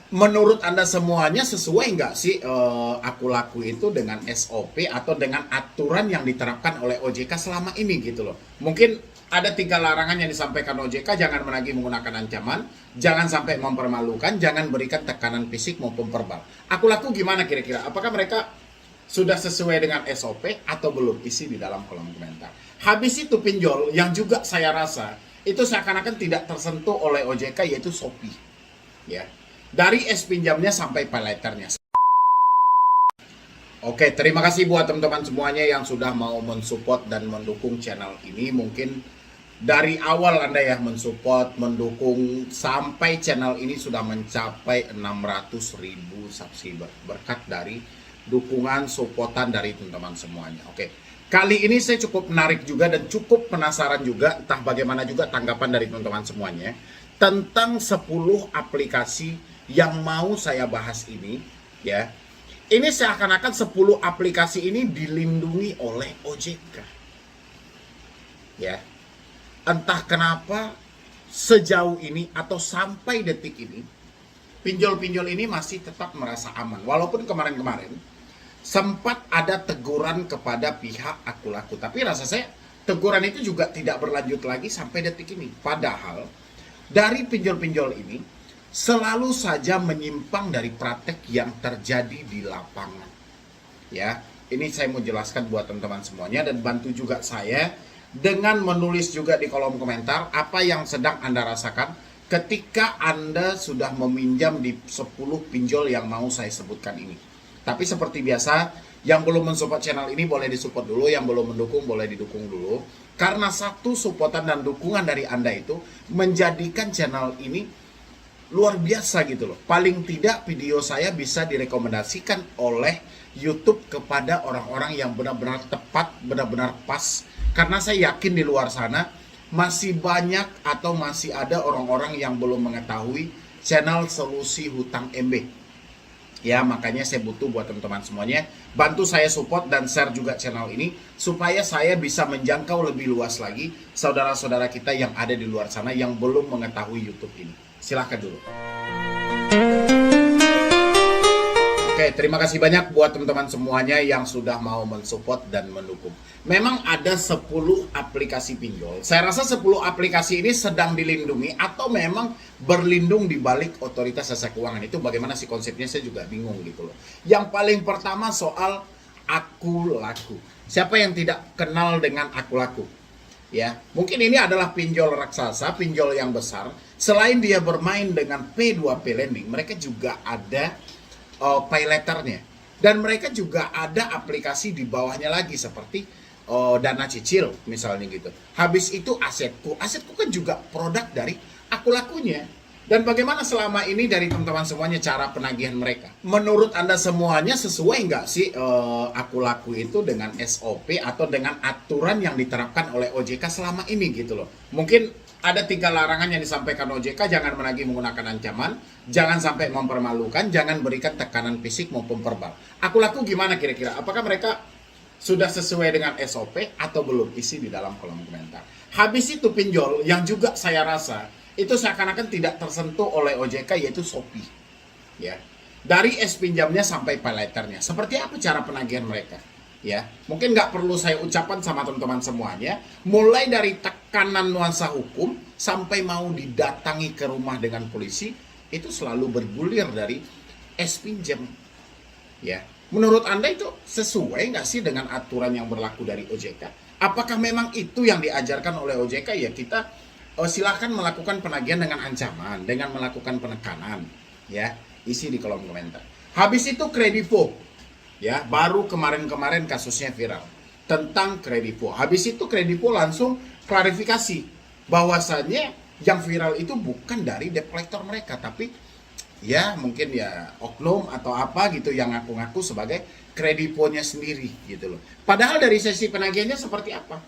Menurut Anda semuanya sesuai nggak sih aku laku itu dengan SOP atau dengan aturan yang diterapkan oleh OJK selama ini gitu loh. Mungkin ada 3 larangan yang disampaikan OJK, jangan lagi menggunakan ancaman, jangan sampai mempermalukan, jangan berikan tekanan fisik maupun verbal. Aku laku gimana kira-kira? Apakah mereka sudah sesuai dengan SOP atau belum? Isi di dalam kolom komentar. Habis itu pinjol yang juga saya rasa itu seakan-akan tidak tersentuh oleh OJK, yaitu Shopee. Ya, dari es pinjamnya sampai pay letternya. Oke, terima kasih buat teman-teman semuanya yang sudah mau mensupport dan mendukung channel ini. Mungkin dari awal Anda ya mensupport, mendukung sampai channel ini sudah mencapai 600.000 subscriber berkat dari dukungan supportan dari teman-teman semuanya. Oke, kali ini saya cukup menarik juga dan cukup penasaran juga, entah bagaimana juga tanggapan dari teman-teman semuanya tentang 10 aplikasi yang mau saya bahas ini ya. Ini seakan-akan 10 aplikasi ini dilindungi oleh OJK. Ya. Entah kenapa sejauh ini atau sampai detik ini pinjol-pinjol ini masih tetap merasa aman. Walaupun kemarin-kemarin sempat ada teguran kepada pihak aku laku, tapi rasa saya teguran itu juga tidak berlanjut lagi sampai detik ini. Padahal dari pinjol-pinjol ini selalu saja menyimpang dari praktek yang terjadi di lapangan. Ya, ini saya mau jelaskan buat teman-teman semuanya dan bantu juga saya dengan menulis juga di kolom komentar apa yang sedang Anda rasakan ketika Anda sudah meminjam di 10 pinjol yang mau saya sebutkan ini. Tapi seperti biasa, yang belum mensupport channel ini boleh disupport dulu, yang belum mendukung boleh didukung dulu. Karena satu supportan dan dukungan dari Anda itu menjadikan channel ini luar biasa gitu loh. Paling tidak video saya bisa direkomendasikan oleh YouTube kepada orang-orang yang benar-benar tepat, benar-benar pas. Karena saya yakin di luar sana masih banyak atau masih ada orang-orang yang belum mengetahui channel Solusi Hutang MB. Ya, makanya saya butuh buat teman-teman semuanya bantu saya support dan share juga channel ini supaya saya bisa menjangkau lebih luas lagi saudara-saudara kita yang ada di luar sana yang belum mengetahui YouTube ini. Silahkan dulu. Oke, terima kasih banyak buat teman-teman semuanya yang sudah mau mensupport dan mendukung. Memang ada 10 aplikasi pinjol. Saya rasa 10 aplikasi ini sedang dilindungi atau memang berlindung di balik otoritas jasa keuangan. Itu bagaimana sih konsepnya, saya juga bingung gitu loh. Yang paling pertama soal aku laku. Siapa yang tidak kenal dengan aku laku? Ya, mungkin ini adalah pinjol raksasa, pinjol yang besar. Selain dia bermain dengan P2P lending, mereka juga ada pay letternya. Dan mereka juga ada aplikasi di bawahnya lagi seperti dana cicil misalnya gitu. Habis itu asetku. Asetku kan juga produk dari aku lakunya. Dan bagaimana selama ini dari teman-teman semuanya cara penagihan mereka? Menurut Anda semuanya sesuai nggak sih aku laku itu dengan SOP atau dengan aturan yang diterapkan oleh OJK selama ini gitu loh. Mungkin ada 3 larangan yang disampaikan OJK, jangan lagi menggunakan ancaman, jangan sampai mempermalukan, jangan berikan tekanan fisik maupun verbal. Aku laku gimana kira-kira? Apakah mereka sudah sesuai dengan SOP atau belum? Isi di dalam kolom komentar. Habis itu pinjol yang juga saya rasa itu seakan-akan tidak tersentuh oleh OJK, yaitu Shopee. Ya, dari es pinjamnya sampai pay letternya. Seperti apa cara penagihan mereka? Ya, mungkin nggak perlu saya ucapkan sama teman-teman semuanya. Mulai dari tekanan nuansa hukum sampai mau didatangi ke rumah dengan polisi, itu selalu bergulir dari es pinjam. Ya, menurut Anda itu sesuai nggak sih dengan aturan yang berlaku dari OJK? Apakah memang itu yang diajarkan oleh OJK? Ya, kita silahkan melakukan penagihan dengan ancaman, dengan melakukan penekanan. Ya, isi di kolom komentar. Habis itu kredivo. Ya, baru kemarin-kemarin kasusnya viral tentang kredivo. Habis itu kredivo langsung klarifikasi bahwasannya yang viral itu bukan dari debt collector mereka, tapi ya mungkin ya oknum atau apa gitu yang ngaku-ngaku sebagai kredivonya sendiri gitu loh. Padahal dari sesi penagihannya seperti apa?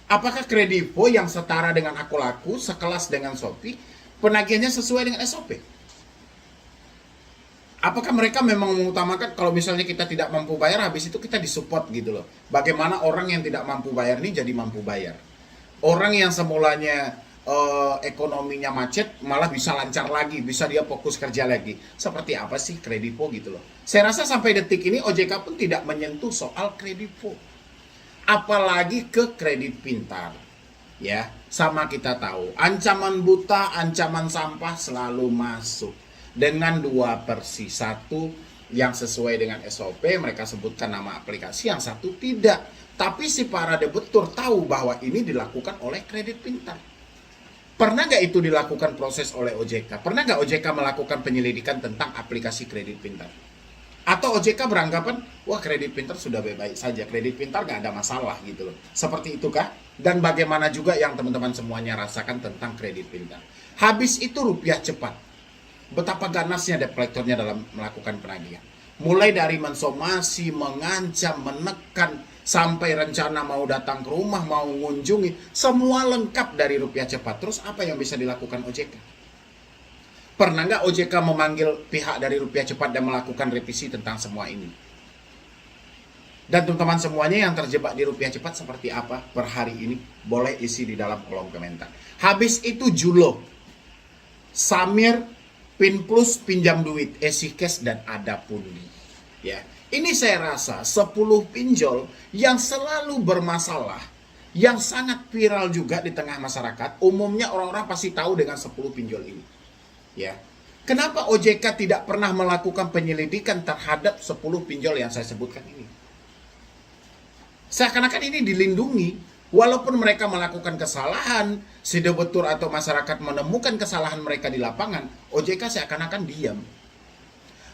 Apakah kredivo yang setara dengan aku laku, sekelas dengan Shopee, penagihannya sesuai dengan SOP? Apakah mereka memang mengutamakan kalau misalnya kita tidak mampu bayar, habis itu kita disupport gitu loh. Bagaimana orang yang tidak mampu bayar ini jadi mampu bayar. Orang yang semulanya ekonominya macet, malah bisa lancar lagi, bisa dia fokus kerja lagi. Seperti apa sih Kredivo gitu loh. Saya rasa sampai detik ini OJK pun tidak menyentuh soal Kredivo. Apalagi ke kredit pintar. Ya, sama kita tahu, ancaman buta, ancaman sampah selalu masuk. Dengan 2/1 yang sesuai dengan SOP, mereka sebutkan nama aplikasi, yang satu tidak. Tapi si para debitur tahu bahwa ini dilakukan oleh kredit pintar. Pernah nggak itu dilakukan proses oleh OJK? Pernah nggak OJK melakukan penyelidikan tentang aplikasi kredit pintar? Atau OJK beranggapan, wah kredit pintar sudah baik-baik saja, kredit pintar nggak ada masalah gitu loh. Seperti itukah? Dan bagaimana juga yang teman-teman semuanya rasakan tentang kredit pintar? Habis itu rupiah cepat. Betapa ganasnya debt collector-nya dalam melakukan penagihan. Mulai dari mensomasi, mengancam, menekan, sampai rencana mau datang ke rumah, mau mengunjungi, semua lengkap dari rupiah cepat. Terus apa yang bisa dilakukan OJK? Pernah nggak OJK memanggil pihak dari rupiah cepat dan melakukan revisi tentang semua ini? Dan teman-teman semuanya yang terjebak di rupiah cepat seperti apa per hari ini? Boleh isi di dalam kolom komentar. Habis itu Julo, Samir, Pinplus, pinjam duit, EasyCash, dan ada pundi. Ya. Ini saya rasa 10 pinjol yang selalu bermasalah, yang sangat viral juga di tengah masyarakat. Umumnya orang-orang pasti tahu dengan 10 pinjol ini. Ya. Kenapa OJK tidak pernah melakukan penyelidikan terhadap 10 pinjol yang saya sebutkan ini? Seakan-akan ini dilindungi, walaupun mereka melakukan kesalahan, si debitur atau masyarakat menemukan kesalahan mereka di lapangan, OJK seakan-akan diam.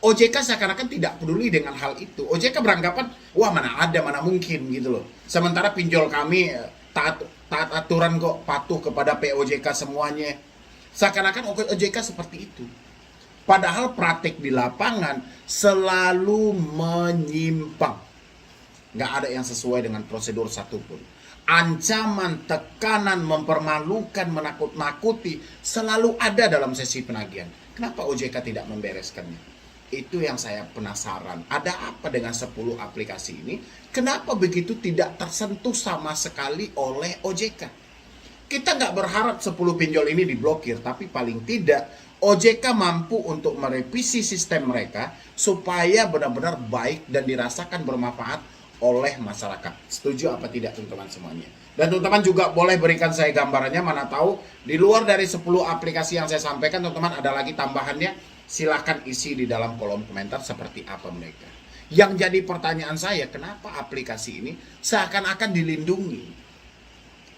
OJK seakan-akan tidak peduli dengan hal itu. OJK beranggapan, wah mana ada, mana mungkin gitu loh. Sementara pinjol kami taat aturan kok, patuh kepada POJK semuanya. Seakan-akan OJK seperti itu. Padahal praktik di lapangan selalu menyimpang. Nggak ada yang sesuai dengan prosedur satupun. Ancaman, tekanan, mempermalukan, menakut-nakuti selalu ada dalam sesi penagihan. Kenapa OJK tidak membereskannya? Itu yang saya penasaran. Ada apa dengan 10 aplikasi ini? Kenapa begitu tidak tersentuh sama sekali oleh OJK? Kita nggak berharap 10 pinjol ini diblokir, tapi paling tidak OJK mampu untuk merevisi sistem mereka supaya benar-benar baik dan dirasakan bermanfaat oleh masyarakat. Setuju apa tidak teman-teman semuanya? Dan teman-teman juga boleh berikan saya gambarannya, mana tahu di luar dari 10 aplikasi yang saya sampaikan teman-teman ada lagi tambahannya. Silahkan isi di dalam kolom komentar seperti apa mereka. Yang jadi pertanyaan saya, kenapa aplikasi ini seakan-akan dilindungi?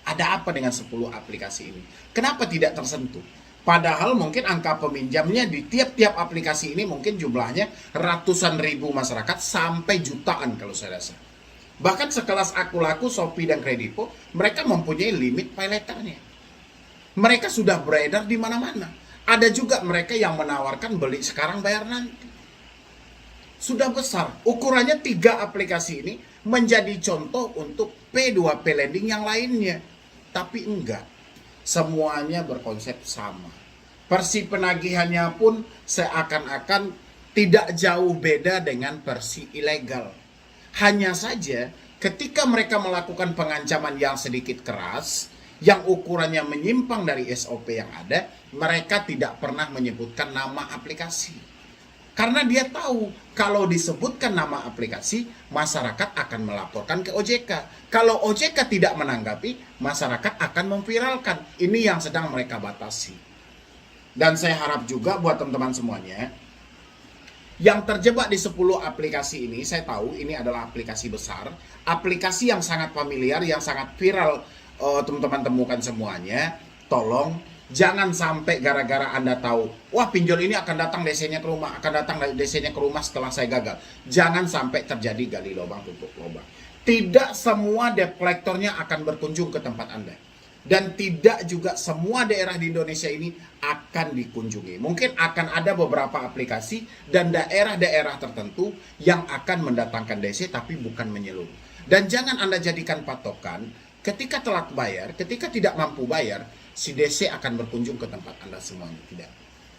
Ada apa dengan 10 aplikasi ini? Kenapa tidak tersentuh? Padahal mungkin angka peminjamnya di tiap-tiap aplikasi ini mungkin jumlahnya ratusan ribu masyarakat sampai jutaan kalau saya rasa. Bahkan sekelas Akulaku, Shopee, dan Kredivo, mereka mempunyai limit pay letternya. Mereka sudah beredar di mana-mana. Ada juga mereka yang menawarkan beli sekarang bayar nanti. Sudah besar. Ukurannya 3 aplikasi ini menjadi contoh untuk P2P lending yang lainnya. Tapi enggak. Semuanya berkonsep sama. Versi penagihannya pun seakan-akan tidak jauh beda dengan versi ilegal. Hanya saja ketika mereka melakukan pengancaman yang sedikit keras, yang ukurannya menyimpang dari SOP yang ada, mereka tidak pernah menyebutkan nama aplikasi. Karena dia tahu kalau disebutkan nama aplikasi, masyarakat akan melaporkan ke OJK. Kalau OJK tidak menanggapi, masyarakat akan memviralkan. Ini yang sedang mereka batasi. Dan saya harap juga buat teman-teman semuanya, yang terjebak di 10 aplikasi ini, saya tahu ini adalah aplikasi besar, aplikasi yang sangat familiar, yang sangat viral, teman-teman temukan semuanya. Tolong jangan sampai gara-gara Anda tahu, wah pinjol ini akan datang DC-nya ke rumah, akan datang DC-nya ke rumah setelah saya gagal. Jangan sampai terjadi gali lubang tutup lubang. Tidak semua debt collector-nya akan berkunjung ke tempat Anda. Dan tidak juga semua daerah di Indonesia ini akan dikunjungi. Mungkin akan ada beberapa aplikasi dan daerah-daerah tertentu yang akan mendatangkan DC tapi bukan menyeluruh. Dan jangan Anda jadikan patokan ketika telat bayar, ketika tidak mampu bayar, si DC akan berkunjung ke tempat Anda semuanya. Tidak.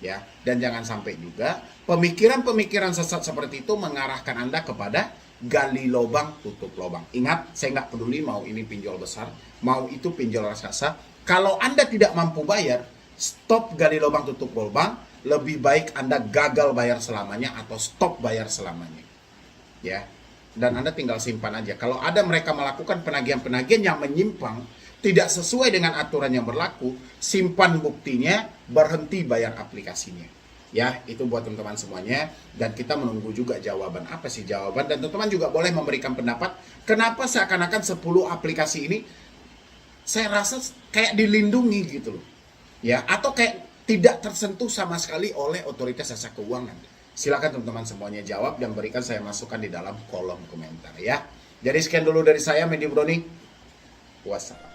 Ya. Dan jangan sampai juga pemikiran-pemikiran sesat seperti itu mengarahkan Anda kepada gali lubang, tutup lubang. Ingat, saya nggak peduli mau ini pinjol besar, mau itu pinjol raksasa. Kalau Anda tidak mampu bayar, stop gali lubang, tutup lubang. Lebih baik Anda gagal bayar selamanya atau stop bayar selamanya. Ya. Dan Anda tinggal simpan aja. Kalau ada mereka melakukan penagihan-penagihan yang menyimpang, tidak sesuai dengan aturan yang berlaku, simpan buktinya, berhenti bayar aplikasinya. Ya, itu buat teman-teman semuanya. Dan kita menunggu juga jawaban. Apa sih jawaban? Dan teman-teman juga boleh memberikan pendapat. Kenapa seakan-akan 10 aplikasi ini, saya rasa kayak dilindungi gitu loh. Ya, atau kayak tidak tersentuh sama sekali oleh otoritas jasa keuangan. Silakan teman-teman semuanya jawab dan berikan saya masukan di dalam kolom komentar ya. Jadi sekian dulu dari saya, Mendy Brownie. Wassalam.